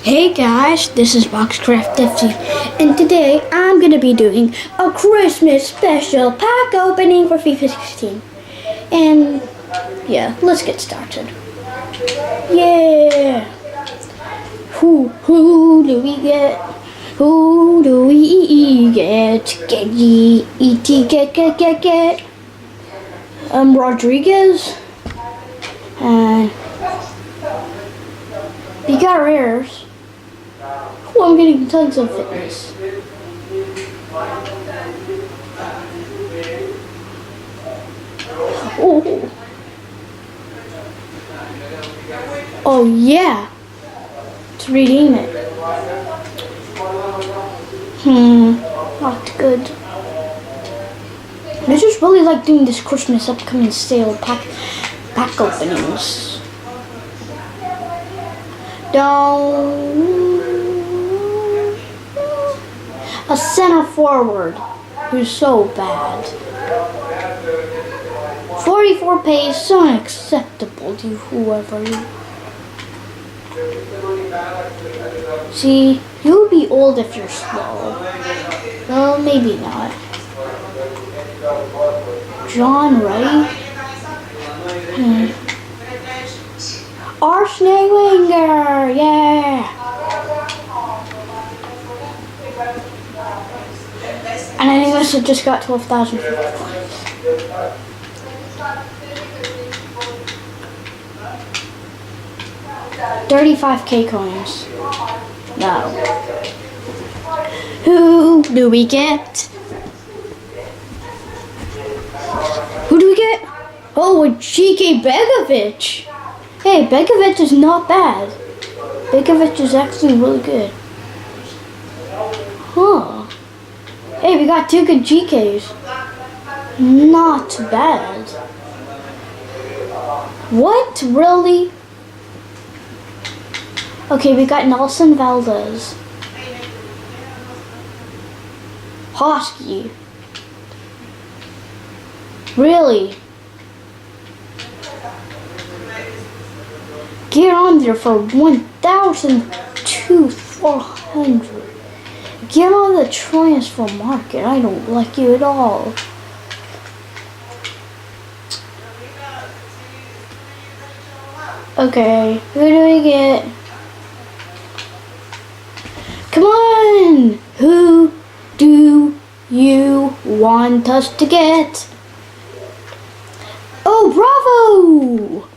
Hey guys, this is BoxCraft50, and today I'm gonna be doing a Christmas special pack opening for FIFA16. And yeah, let's get started. Yeah! Who do we get? Who do we get? Get. Rodriguez. We got rares. Oh, I'm getting tons of fitness. Oh. Oh yeah. Let's redeem it. Not good. I just really like doing this Christmas upcoming sale pack openings. A center forward who's so bad. 44 pace, so unacceptable to whoever you. See, you'll be old if you're slow. Well, maybe not. John Wright. Arsene Wenger, yeah. And I think this just got 12,000 points. 35k coins. No. Who do we get? Who do we get? Oh, a GK Begovic. Hey, Begovic is not bad. Begovic is actually really good. Huh. Hey, we got two good GKs. Not bad. What? Really? Okay, we got Nelson Valdez. Hosky. Really? Get on there for 1,400. Get on the transfer market. I don't like you at all. Okay, who do we get? Come on! Who do you want us to get? Oh, bravo!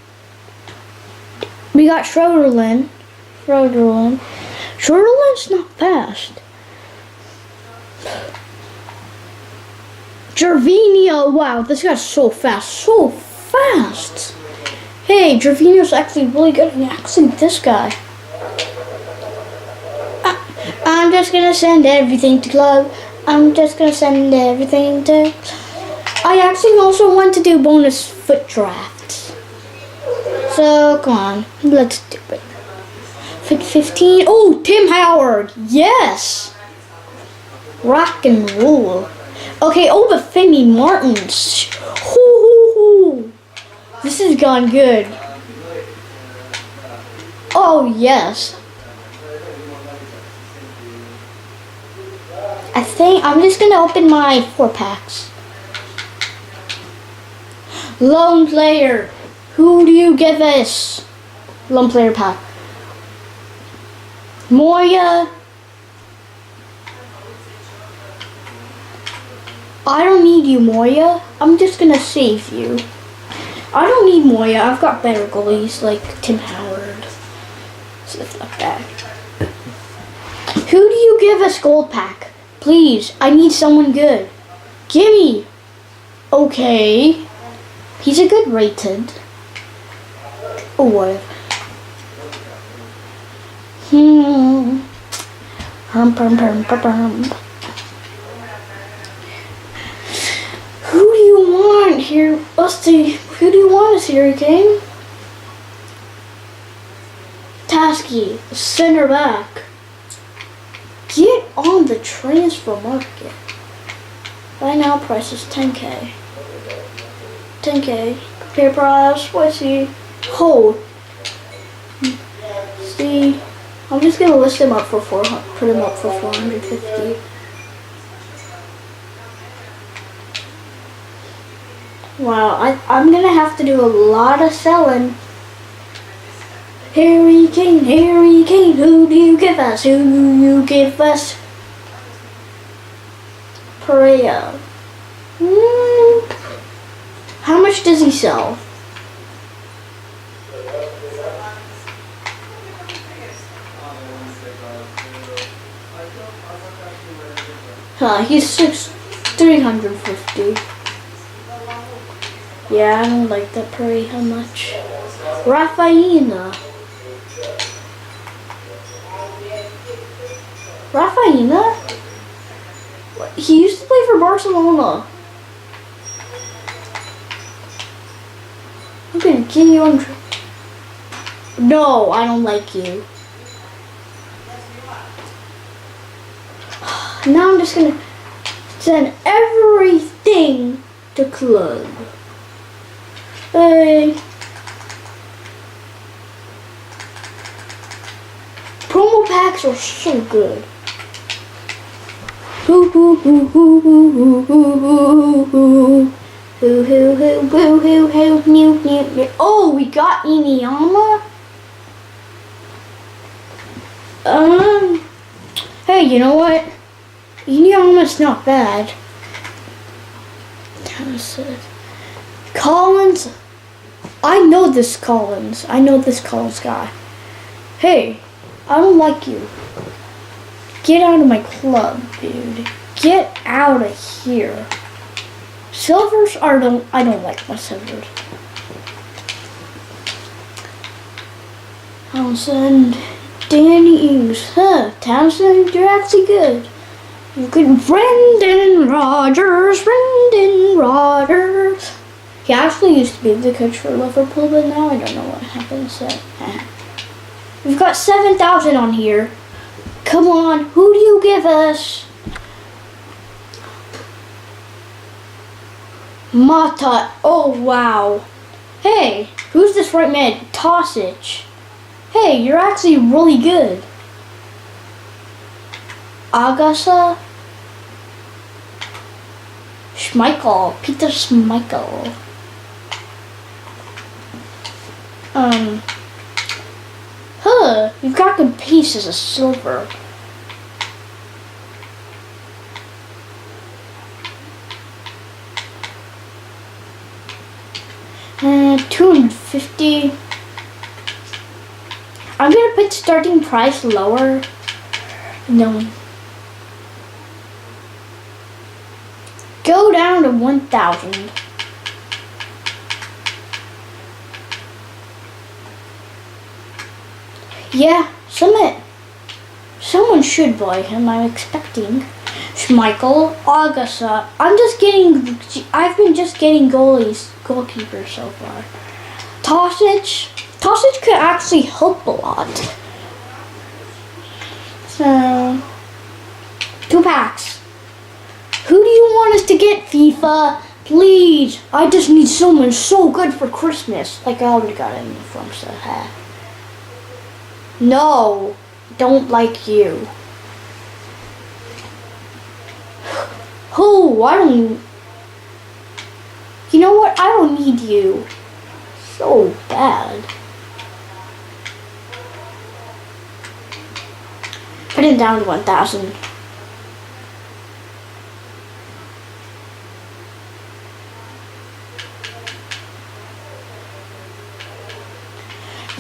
We got Schroederlin. Schroederlin's not fast. Gervinho, wow, this guy's so fast. Hey, Gervinho's actually really good at actually this guy. I'm just gonna send everything to club. I actually also want to do bonus foot drafts. So, come on, let's do it. Fit 15. Oh, Tim Howard. Yes. Rock and roll. Okay, but Finney Martins. This has gone good. Oh, yes. I think I'm just going to open my 4 packs. Lone player. Who do you give us? Lone player pack. Moya. I don't need you, Moya. I'm just gonna save you. I don't need Moya. I've got better goalies like Tim Howard. Stuff like that. Who do you give us gold pack? Please, I need someone good. Gimme. Okay. He's a good rated. Or what? Who do you want here? Let's see. Who do you want us here, King? Tasky, center back. Get on the transfer market. Right now, price is 10k. 10k. Compare price. What's he? Hold. See. I'm just gonna list him up for 400. Put him up for 450. Wow, I'm gonna have to do a lot of selling. Harry Kane, who do you give us? Who do you give us? Perea. How much does he sell? He's 350. Yeah, I don't like that Perea much. Rafaina. He used to play for Barcelona. I'm gonna get you on. No, I don't like you. Now I'm just gonna send everything to club. Hey. Promo packs are so good. Hoo hoo hoo hoo hoo hoo hoo hoo hoo. Hoo hoo hoo hoo hoo hoo mew mew mew. Oh, we got Iniyama. Hey, you know what? Iniyama's not bad. Collins. I know this Collins guy. Hey, I don't like you. Get out of my club, dude. Get out of here. Silvers I don't like my silvers. Townsend, Danny Ings. Townsend, you're actually good. You could Brendan Rodgers. He actually used to be the coach for Liverpool, but now I don't know what happened. So we've got 7,000 on here. Come on, who do you give us? Mata. Oh wow. Hey, who's this right man? Tosic. Hey, you're actually really good. Agasa. Schmeichel. Peter Schmeichel. You've got good pieces of silver. $250. I'm gonna put starting price lower. No. Go down to 1,000. Yeah, someone should buy him. I'm expecting. Schmeichel, Augusta. I've been just getting goalkeepers so far. Tosic could actually help a lot. So, 2 packs. Who do you want us to get, FIFA? Please. I just need someone so good for Christmas. Like I already got him from Sahara. No, don't like you. Who? I don't. You know what? I don't need you. So bad. Put it down to 1,000.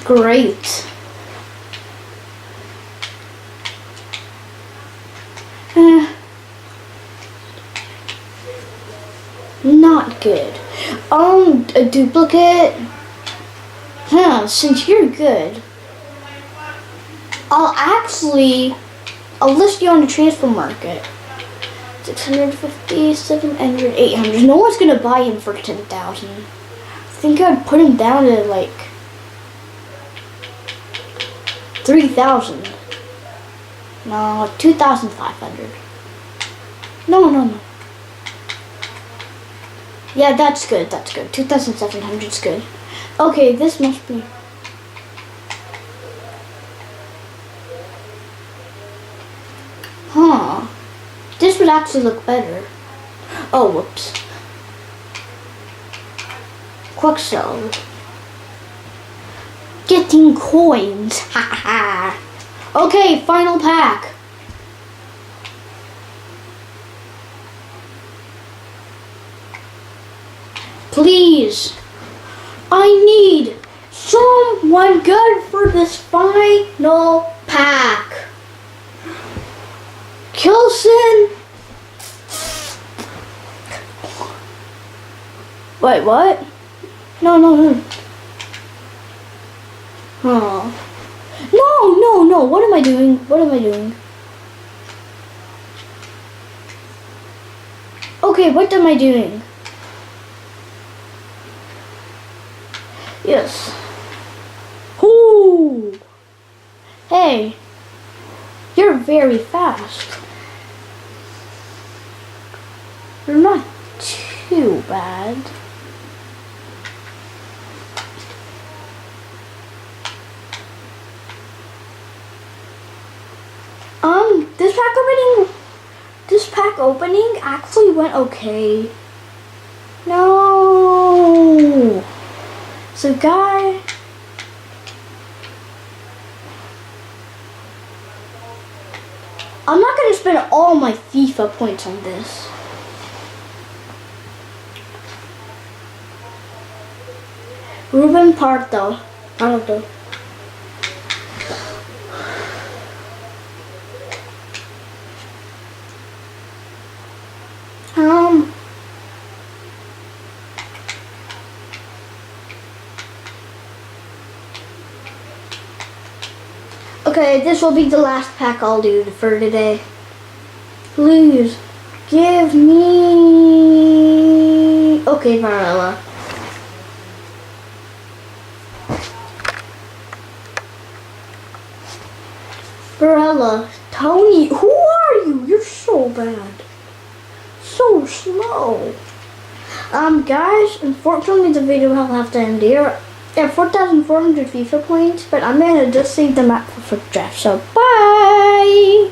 Great. Not good. A duplicate. Since you're good, I'll list you on the transfer market. 650, 700, 800. No one's gonna buy him for 10,000. I think I'd put him down to like 3,000. No, 2,500. No. Yeah, that's good. 2,700 is good. Okay, this must be. Huh. This would actually look better. Oh, whoops. Quick sell. Getting coins. Ha ha. Okay, final pack. Please. I need someone good for this final pack. Kilson. Wait, what? No. Oh. No. What am I doing? Okay, what am I doing? Yes. Ooh. Hey. You're very fast. You're not too bad. This pack opening actually went okay. No. So guy. I'm not gonna spend all my FIFA points on this. Ruben Pardo. Okay, this will be the last pack I'll do for today. Please, give me... Okay, Varela. Varela, Tony, who are you? You're so bad. So slow. Guys, unfortunately the video will have to end here. I have 4,400 FIFA points, but I'm gonna just save them up for draft. So bye!